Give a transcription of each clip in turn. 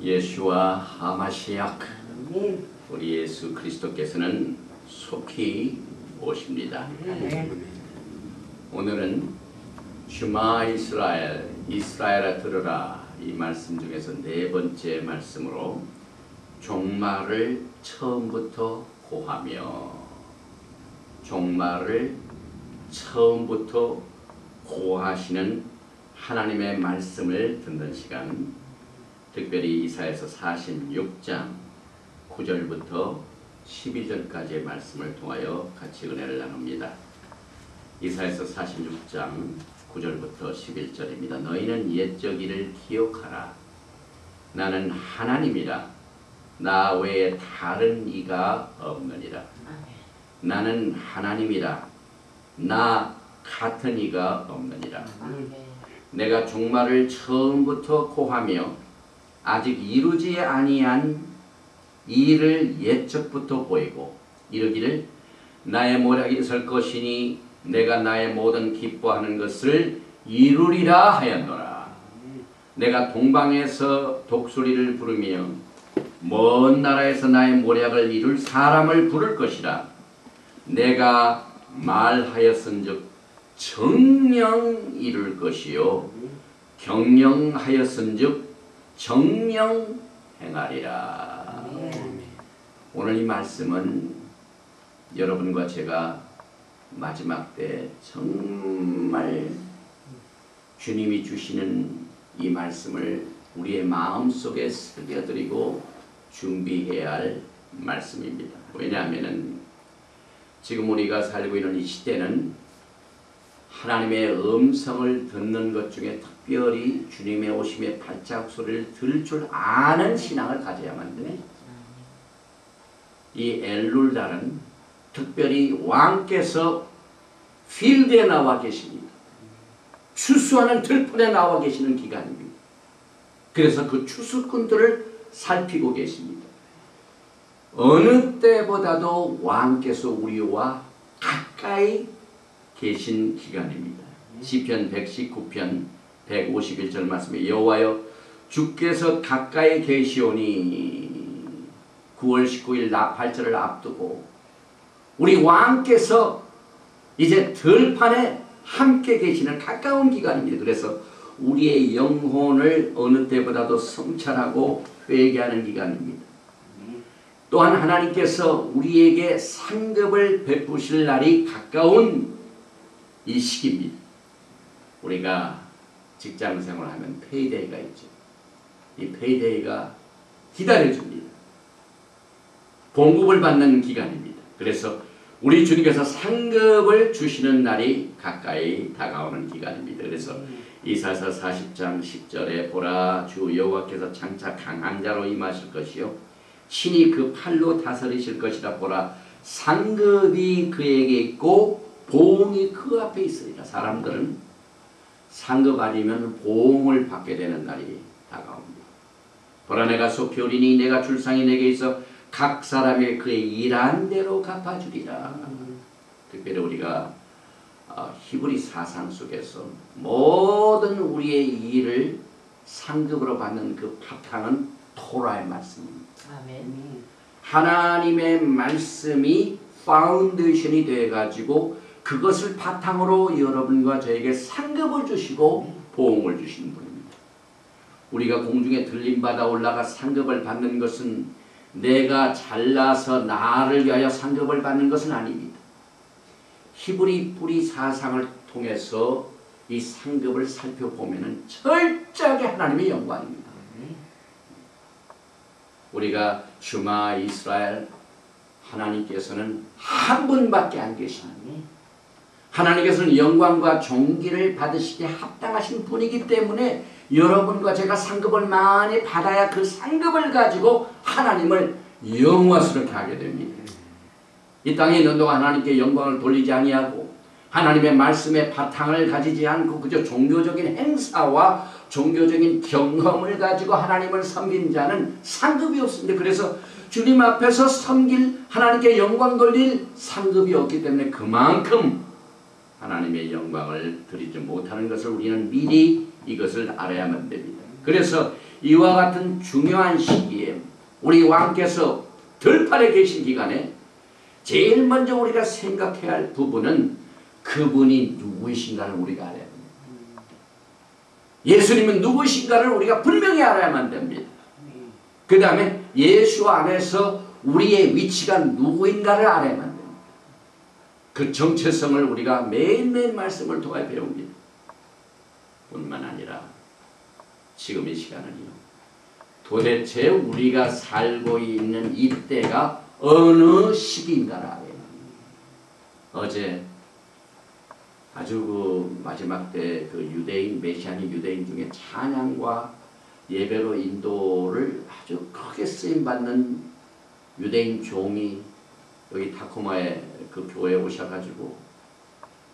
예수와 하마시약 우리 예수 그리스도께서는 속히 오십니다. 오늘은 슈마 이스라엘, 이스라엘아 들으라 이 말씀 중에서 네 번째 말씀으로 종말을 처음부터 고하며, 종말을 처음부터 고하시는 하나님의 말씀을 듣는 시간, 특별히 이사야서 46장 9절부터 12절까지의 말씀을 통하여 같이 은혜를 나눕니다. 이사야서 46장 9절부터 11절입니다. 너희는 옛적 일을 기억하라. 나는 하나님이라. 나 외에 다른 이가 없느니라. 나는 하나님이라. 나 같은 이가 없느니라. 내가 종말을 처음부터 고하며 아직 이루지 아니한 일을 옛적부터 보이고 이르기를 나의 모략이 설 것이니 내가 나의 모든 기뻐하는 것을 이루리라 하였노라. 내가 동방에서 독수리를 부르며 먼 나라에서 나의 모략을 이룰 사람을 부를 것이라. 내가 말하였은즉 정령 이룰 것이요 경영하였은즉 정령 행하리라. 오늘 이 말씀은 여러분과 제가 마지막 때 정말 주님이 주시는 이 말씀을 우리의 마음속에 새겨드리고 준비해야 할 말씀입니다. 왜냐하면 지금 우리가 살고 있는 이 시대는 하나님의 음성을 듣는 것 중에 특별히 주님의 오심의 발자국 소리를 들을 줄 아는 신앙을 가져야만 돼. 이 엘룰달은 특별히 왕께서 필드에 나와 계십니다. 추수하는 들판에 나와 계시는 기간입니다. 그래서 그 추수꾼들을 살피고 계십니다. 어느 때보다도 왕께서 우리와 가까이 계신 기간입니다. 시편 119편 151절 말씀에 여호와여 주께서 가까이 계시오니 9월 19일 나팔절을 앞두고 우리 왕께서 이제 들판에 함께 계시는 가까운 기간입니다. 그래서 우리의 영혼을 어느 때보다도 성찰하고 회개하는 기간입니다. 또한 하나님께서 우리에게 상급을 베푸실 날이 가까운 이 시기입니다. 우리가 직장생활을 하면 페이데이가 있죠. 이 페이데이가 기다려줍니다. 봉급을 받는 기간입니다. 그래서 우리 주님께서 상급을 주시는 날이 가까이 다가오는 기간입니다. 그래서 이사야서 40장 10절에 보라 주 여호와께서 장차 강한 자로 임하실 것이요 신이 그 팔로 다스리실 것이라. 보라 상급이 그에게 있고 보응이 그 앞에 있으리라. 사람들은 상급 아니면 보응을 받게 되는 날이 다가옵니다. 보라 내가 속히 오리니 내가 줄상이 내게 있어 각 사람이 그의 일한 대로 갚아주리라. 특별히 우리가 히브리 사상 속에서 모든 우리의 일을 상급으로 받는 그 바탕은 토라의 말씀입니다. 아멘. 하나님의 말씀이 파운데이션이 되어가지고 그것을 바탕으로 여러분과 저에게 상급을 주시고 보응을 주시는 분입니다. 우리가 공중에 들림받아 올라가 상급을 받는 것은 내가 잘나서 나를 위하여 상급을 받는 것은 아닙니다. 히브리 뿌리 사상을 통해서 이 상급을 살펴보면 철저하게 하나님의 영광입니다. 우리가 슈마 이스라엘, 하나님께서는 한 분밖에 안 계십니다. 하나님께서는 영광과 존귀를 받으시기에 합당하신 분이기 때문에 여러분과 제가 상급을 많이 받아야 그 상급을 가지고 하나님을 영화스럽게 하게 됩니다. 이 땅에 있는 동안 하나님께 영광을 돌리지 아니하고 하나님의 말씀의 바탕을 가지지 않고 그저 종교적인 행사와 종교적인 경험을 가지고 하나님을 섬긴 자는 상급이 없습니다. 그래서 주님 앞에서 섬길 하나님께 영광 돌릴 상급이 없기 때문에 그만큼 하나님의 영광을 드리지 못하는 것을 우리는 미리 이것을 알아야만 됩니다. 그래서 이와 같은 중요한 시기에 우리 왕께서 들판에 계신 기간에 제일 먼저 우리가 생각해야 할 부분은 그분이 누구이신가를 우리가 알아야 됩니다. 예수님은 누구이신가를 우리가 분명히 알아야만 됩니다. 그 다음에 예수 안에서 우리의 위치가 누구인가를 알아야만 됩니다. 그 정체성을 우리가 매일매일 말씀을 통해 배웁니다. 뿐만 아니라 지금 이 시간은요, 도대체 우리가 살고 있는 이때가 어느 시기인가를 알아야 합니다. 어제 아주 그 마지막 때 그 유대인, 메시아닉 유대인 중에 찬양과 예배로 인도를 아주 크게 쓰임받는 유대인 종이 여기 타코마의 그 교회에 오셔가지고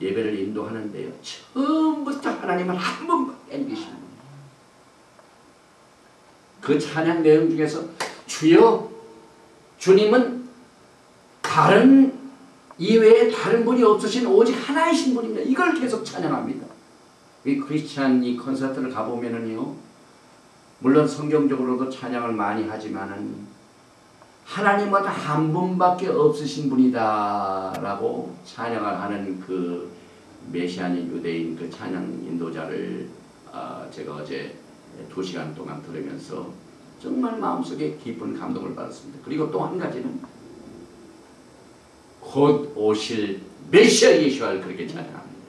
예배를 인도하는데요, 처음부터 하나님을 한 번밖에 안 계십니다. 그 찬양 내용 중에서 주여, 주님은 다른 이외에 다른 분이 없으신 오직 하나이신 분입니다. 이걸 계속 찬양합니다. 이 크리스찬 이 콘서트를 가보면은요, 물론 성경적으로도 찬양을 많이 하지만은 하나님은 한 분밖에 없으신 분이다 라고 찬양을 하는 그 메시아닉 유대인 그 찬양 인도자를 제가 어제 2시간 동안 들으면서 정말 마음속에 깊은 감동을 받았습니다. 그리고 또 한 가지는 곧 오실 메시아 예수를 그렇게 찬양합니다.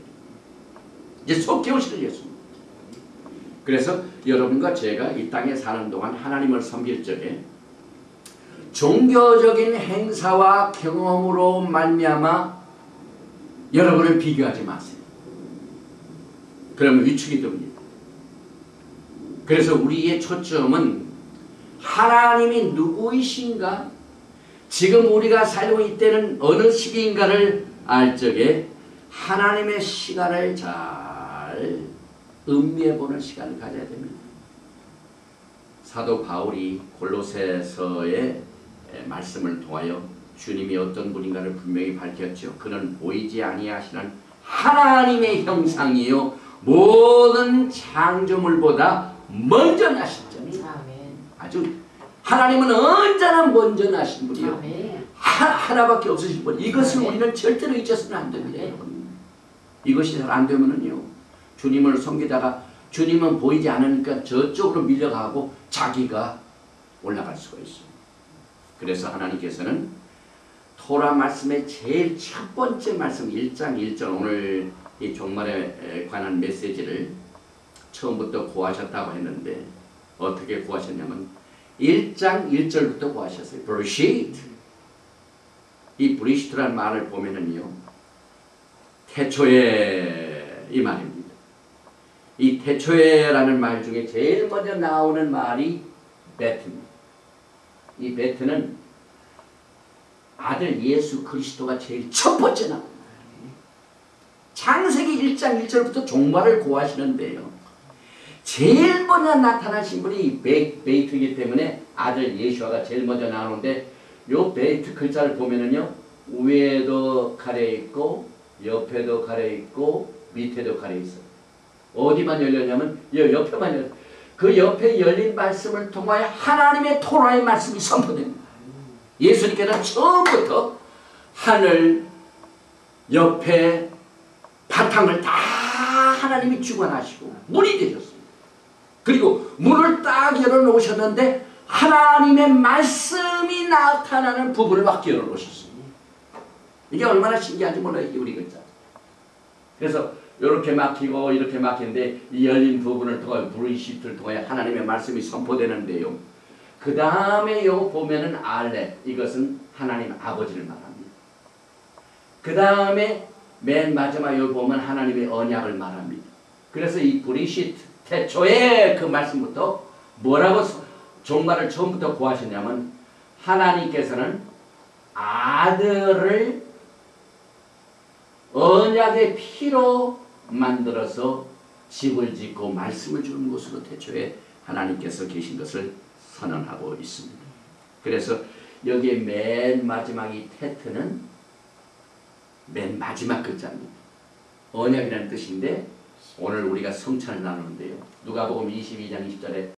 이제 속히 오실 예수입니다. 그래서 여러분과 제가 이 땅에 사는 동안 하나님을 섬길 적에 종교적인 행사와 경험으로 말미암아 여러분을 비교하지 마세요. 그러면 위축이 됩니다. 그래서 우리의 초점은 하나님이 누구이신가, 지금 우리가 살고 있는 어느 시기인가를 알 적에 하나님의 시간을 잘 음미해보는 시간을 가져야 됩니다. 사도 바울이 골로새서의 말씀을 통하여 주님이 어떤 분인가를 분명히 밝혔죠. 그는 보이지 아니하시는 하나님의 형상이요 모든 창조물보다 먼저 나신 자입니다. 아주 하나님은 언제나 먼저 나신 분이요, 하나밖에 없으신 분. 이것을 우리는 절대로 잊어서는 안 됩니다. 여러분. 이것이 잘 안 되면은요, 주님을 섬기다가 주님은 보이지 않으니까 저쪽으로 밀려가고 자기가 올라갈 수가 있어요. 그래서 하나님께서는 토라 말씀의 제일 첫 번째 말씀 1장 1절, 오늘 이 종말에 관한 메시지를 처음부터 구하셨다고 했는데 어떻게 구하셨냐면 1장 1절부터 구하셨어요. 브리시트. 이 브리시트라는 말을 보면은요, 태초에 이 말입니다. 이 태초에라는 말 중에 제일 먼저 나오는 말이 베트입니다. 이 베트는 아들 예수 그리스도가 제일 첫 번째 나옵니다. 창세기 1장 1절부터 종말을 구하시는데요, 제일 먼저 나타나신 분이 베이트이기 때문에 아들 예수아가 제일 먼저 나오는데, 요 베이트 글자를 보면은요, 위에도 가려 있고 옆에도 가려 있고 밑에도 가려 있어요. 어디만 열렸냐면 옆에만 열렸어요. 그 옆에 열린 말씀을 통하여 하나님의 토라의 말씀이 선포됩니다. 예수님께서는 처음부터 하늘 옆에 바탕을 다 하나님이 주관하시고 문이 되셨습니다. 그리고 문을 딱 열어놓으셨는데 하나님의 말씀이 나타나는 부분을 막 열어놓으셨습니다. 이게 얼마나 신기한지 몰라요, 이게 우리 글자. 그래서 이렇게 막히고 이렇게 막히는데 이 열린 부분을 통해 브리시트를 통해 하나님의 말씀이 선포되는데요, 그 다음에 요 보면은 알렛, 이것은 하나님 아버지를 말합니다. 그 다음에 맨 마지막 요 보면 하나님의 언약을 말합니다. 그래서 이 브리시트, 태초에 그 말씀부터 뭐라고 종말을 처음부터 구하셨냐면 하나님께서는 아들을 언약의 피로 만들어서 집을 짓고 말씀을 주는 곳으로 태초에 하나님께서 계신 것을 선언하고 있습니다. 그래서 여기에 맨 마지막 이 테트는 맨 마지막 글자입니다. 언약이라는 뜻인데 오늘 우리가 성찬을 나누는데요, 누가복음 22장 20절에